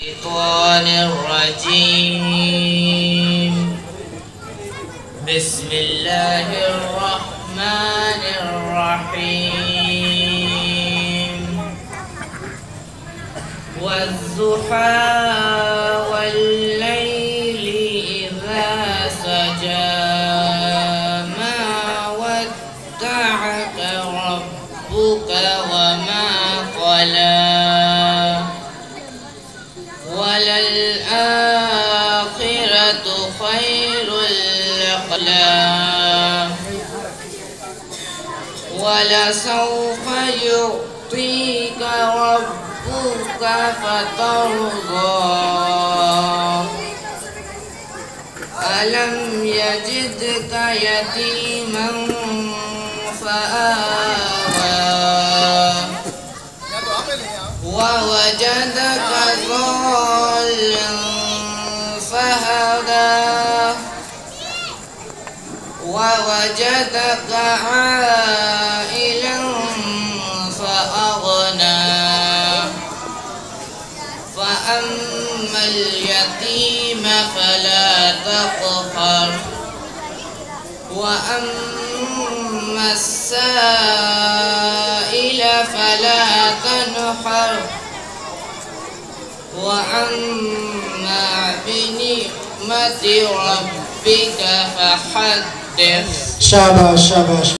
الشيطان الرجيم. بسم الله الرحمن الرحيم. والضحى والليل إذا سجى ما ودعك ربك وما قلى وللآخرة خير لك ولسوف يعطيك ربك فترضى ألم يجدك يتيما فآوى ووجدك ضالا فهدى ووجدك عائلا فأغنى فأما اليتيم فلا تقهر وأما السائل فلا تنحر وأما بنعمة ربك فحدث. شاباش شاباش.